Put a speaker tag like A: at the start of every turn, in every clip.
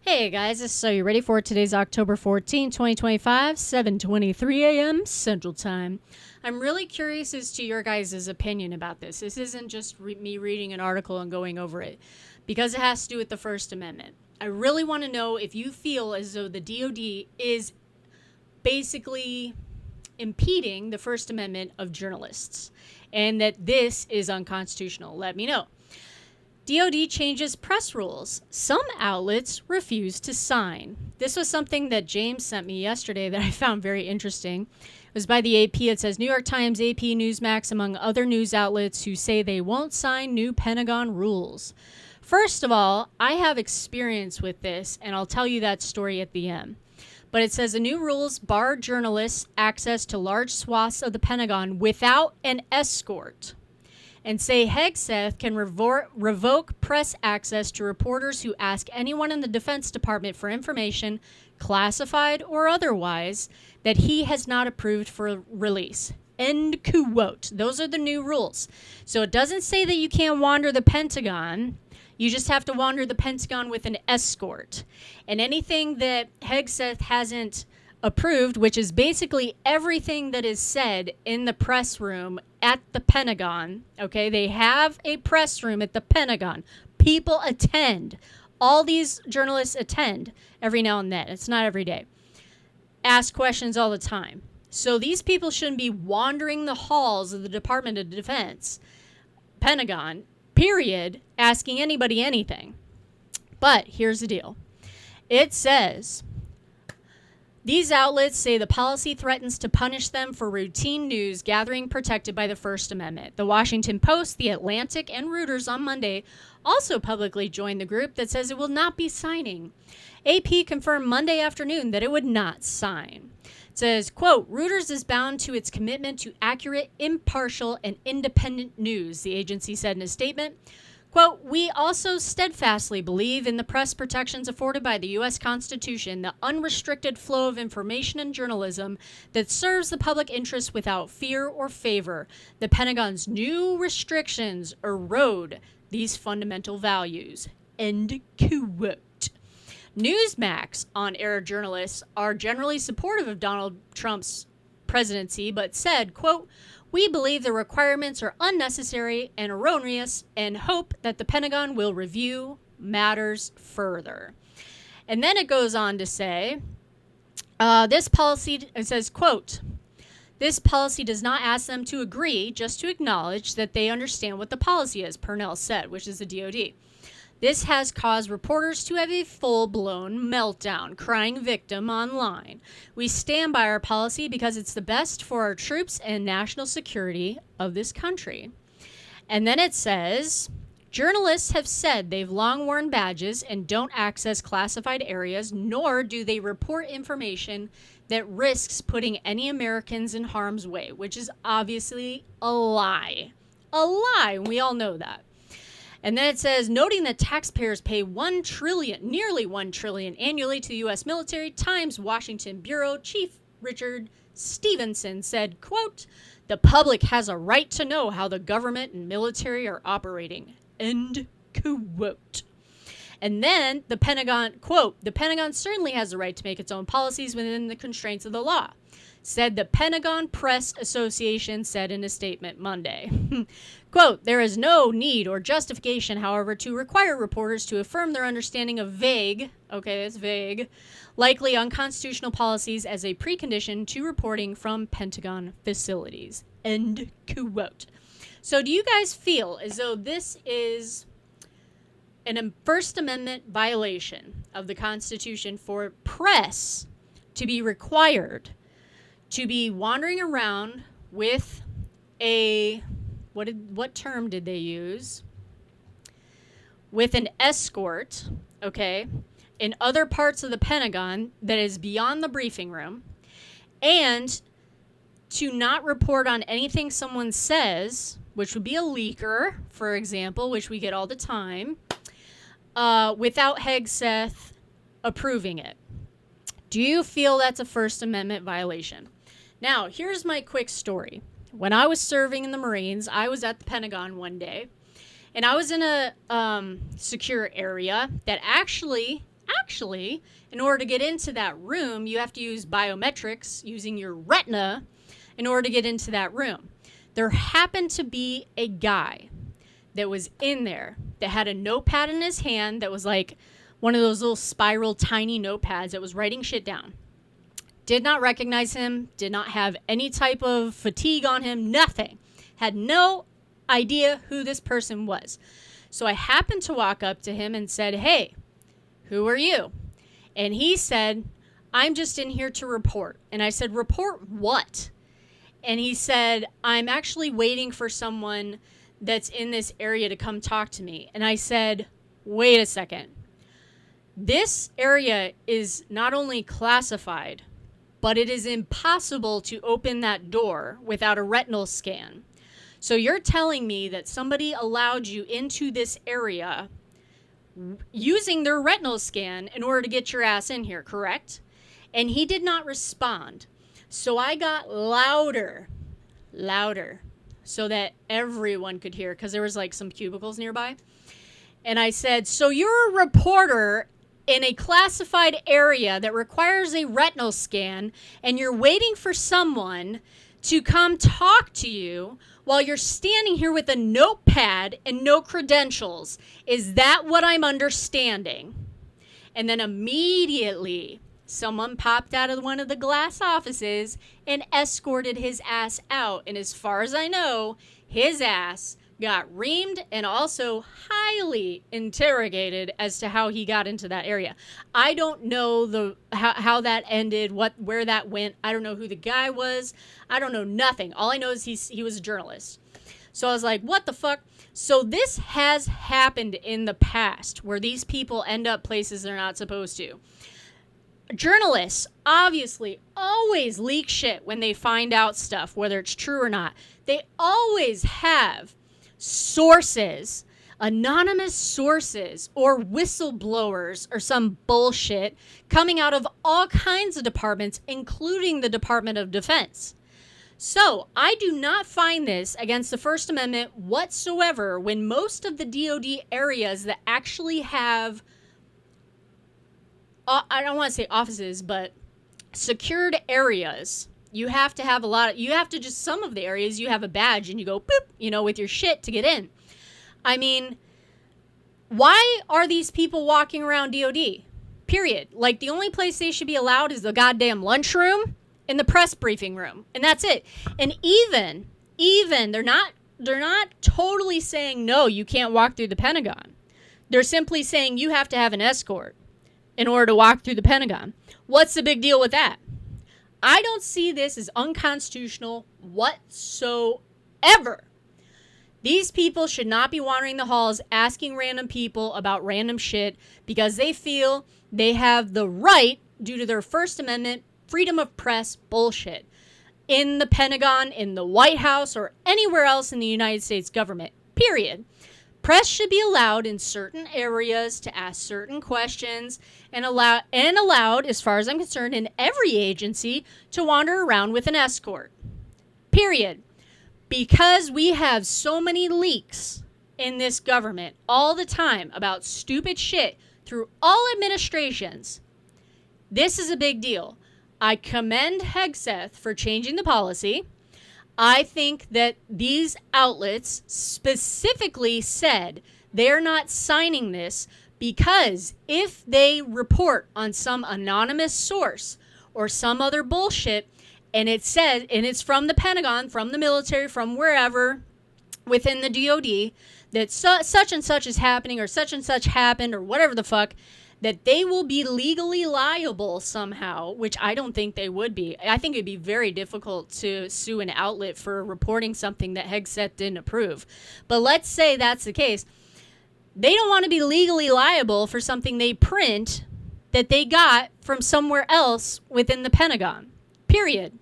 A: Hey guys, so you ready for today's October 14, 2025, 7:23 a.m. Central Time. I'm really curious as to your guys' opinion about this. This isn't just me reading an article and going over it, because it has to do with the First Amendment. I really want to know if you feel as though the DOD is basically impeding the First Amendment of journalists and that this is unconstitutional. Let me know. DOD changes press rules. Some outlets refuse to sign. This was something that James sent me yesterday that I found very interesting. It was by the AP. It says New York Times, AP, Newsmax, among other news outlets who say they won't sign new Pentagon rules. First of all, I have experience with this, and I'll tell you that story at the end. But it says the new rules bar journalists access to large swaths of the Pentagon without an escort, and say Hegseth can revoke press access to reporters who ask anyone in the Defense Department for information, classified or otherwise, that he has not approved for release. End quote. Those are the new rules. So it doesn't say that you can't wander the Pentagon. You just have to wander the Pentagon with an escort. And anything that Hegseth hasn't approved, which is basically everything that is said in the press room at the Pentagon, okay? They have a press room at the Pentagon. People attend. All these journalists attend every now and then. It's not every day. Ask questions all the time. So these people shouldn't be wandering the halls of the Department of Defense, Pentagon, period, asking anybody anything. But here's the deal. It says these outlets say the policy threatens to punish them for routine news gathering protected by the First Amendment. The Washington Post, The Atlantic, and Reuters on Monday also publicly joined the group that says it will not be signing. AP confirmed Monday afternoon that it would not sign. It says, quote, Reuters is bound to its commitment to accurate, impartial, and independent news, the agency said in a statement. Quote, we also steadfastly believe in the press protections afforded by the U.S. Constitution, the unrestricted flow of information and journalism that serves the public interest without fear or favor. The Pentagon's new restrictions erode these fundamental values. End quote. Newsmax on-air journalists are generally supportive of Donald Trump's presidency, but said, quote, we believe the requirements are unnecessary and erroneous and hope that the Pentagon will review matters further. And then it goes on to say, this policy, it says, quote, this policy does not ask them to agree, just to acknowledge that they understand what the policy is, Purnell said, which is the DOD. This has caused reporters to have a full-blown meltdown, crying victim online. We stand by our policy because it's the best for our troops and national security of this country. And then it says, journalists have said they've long worn badges and don't access classified areas, nor do they report information that risks putting any Americans in harm's way, which is obviously a lie. A lie, and we all know that. And then it says, noting that taxpayers pay nearly $1 trillion annually to the U.S. military, Times Washington Bureau Chief Richard Stevenson said, quote, the public has a right to know how the government and military are operating, end quote. And then the Pentagon, quote, the Pentagon certainly has the right to make its own policies within the constraints of the law, said the Pentagon Press Association said in a statement Monday. Quote, there is no need or justification, however, to require reporters to affirm their understanding of vague, okay, that's vague, likely unconstitutional policies as a precondition to reporting from Pentagon facilities, end quote. So do you guys feel as though this is a First Amendment violation of the Constitution for press to be required to be wandering around with a, what term did they use? With an escort, okay, in other parts of the Pentagon that is beyond the briefing room, and to not report on anything someone says, which would be a leaker, for example, which we get all the time, without Hegseth approving it. Do you feel that's a First Amendment violation? Now, here's my quick story. When I was serving in the Marines, I was at the Pentagon one day, and I was in a secure area that actually actually, in order to get into that room, you have to use biometrics using your retina in order to get into that room. There happened to be a guy that was in there that had a notepad in his hand that was like one of those little spiral tiny notepads that was writing shit down. Did not recognize him, did not have any type of fatigue on him, nothing. Had no idea who this person was. So I happened to walk up to him and said, "Hey, who are you?" And he said, "I'm just in here to report." And I said, "Report what?" And he said, "I'm actually waiting for someone that's in this area to come talk to me." And I said, "Wait a second. This area is not only classified, but it is impossible to open that door without a retinal scan. So you're telling me that somebody allowed you into this area using their retinal scan in order to get your ass in here, correct?" And he did not respond. So I got louder, so that everyone could hear, because there was like some cubicles nearby. And I said, "So you're a reporter in a classified area that requires a retinal scan, and you're waiting for someone to come talk to you while you're standing here with a notepad and no credentials. Is that what I'm understanding?" And then immediately someone popped out of one of the glass offices and escorted his ass out. And as far as I know, his ass got reamed and also highly interrogated as to how he got into that area. I don't know how that ended, where that went. I don't know who the guy was. I don't know nothing. All I know is he was a journalist. So I was like, what the fuck? So this has happened in the past where these people end up places they're not supposed to. Journalists obviously always leak shit when they find out stuff, whether it's true or not. They always have sources, anonymous sources, or whistleblowers or some bullshit coming out of all kinds of departments, including the Department of Defense. So I do not find this against the First Amendment whatsoever when most of the DOD areas that actually have, I don't want to say offices, but secured areas, you have to have some of the areas you have a badge and you go boop, with your shit to get in. I mean, why are these people walking around DOD? Period. Like, the only place they should be allowed is the goddamn lunchroom and the press briefing room. And that's it. And even they're not totally saying, no, you can't walk through the Pentagon. They're simply saying you have to have an escort in order to walk through the Pentagon. What's the big deal with that? I don't see this as unconstitutional whatsoever. These people should not be wandering the halls asking random people about random shit because they feel they have the right, due to their First Amendment, freedom of press bullshit, in the Pentagon, in the White House, or anywhere else in the United States government, period. Press should be allowed in certain areas to ask certain questions and allowed, as far as I'm concerned, in every agency to wander around with an escort. Period. Because we have so many leaks in this government all the time about stupid shit through all administrations, this is a big deal. I commend Hegseth for changing the policy. I think that these outlets specifically said they're not signing this because if they report on some anonymous source or some other bullshit and it says, and it's from the Pentagon, from the military, from wherever within the DOD, that such and such is happening or such and such happened or whatever the fuck, that they will be legally liable somehow, which I don't think they would be. I think it'd be very difficult to sue an outlet for reporting something that Hegseth didn't approve. But let's say that's the case. They don't want to be legally liable for something they print that they got from somewhere else within the Pentagon. Period.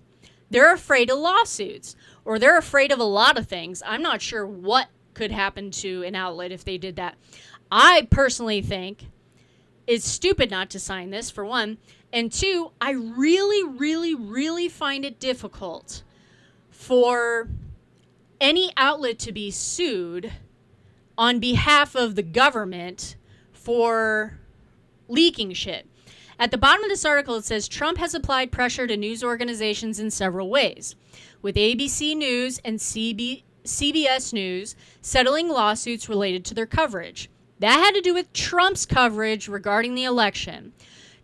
A: They're afraid of lawsuits, or they're afraid of a lot of things. I'm not sure what could happen to an outlet if they did that. I personally think it's stupid not to sign this, for one. And two, I really, really, really find it difficult for any outlet to be sued on behalf of the government for leaking shit. At the bottom of this article, it says Trump has applied pressure to news organizations in several ways, with ABC News and CBS News settling lawsuits related to their coverage. That had to do with Trump's coverage regarding the election.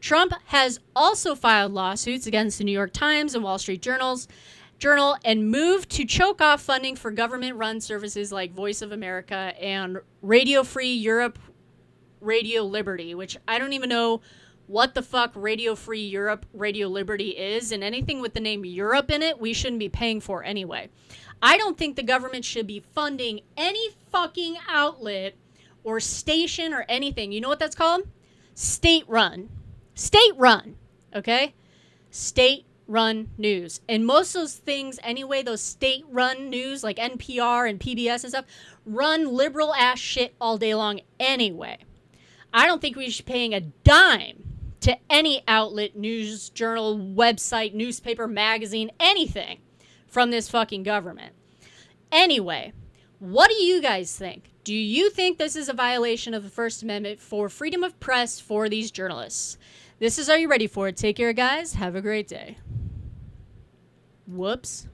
A: Trump has also filed lawsuits against the New York Times and Wall Street Journal and moved to choke off funding for government-run services like Voice of America and Radio Free Europe, Radio Liberty, which I don't even know what the fuck Radio Free Europe, Radio Liberty is, and anything with the name Europe in it, we shouldn't be paying for anyway. I don't think the government should be funding any fucking outlet or station or anything. You know what that's called? State-run. State-run, okay? State-run news. And most of those things, anyway, those state-run news, like NPR and PBS and stuff, run liberal-ass shit all day long anyway. I don't think we should be paying a dime to any outlet, news, journal, website, newspaper, magazine, anything from this fucking government. Anyway, what do you guys think? Do you think this is a violation of the First Amendment for freedom of press for these journalists? This is Are You Ready For It? Take care, guys. Have a great day. Whoops.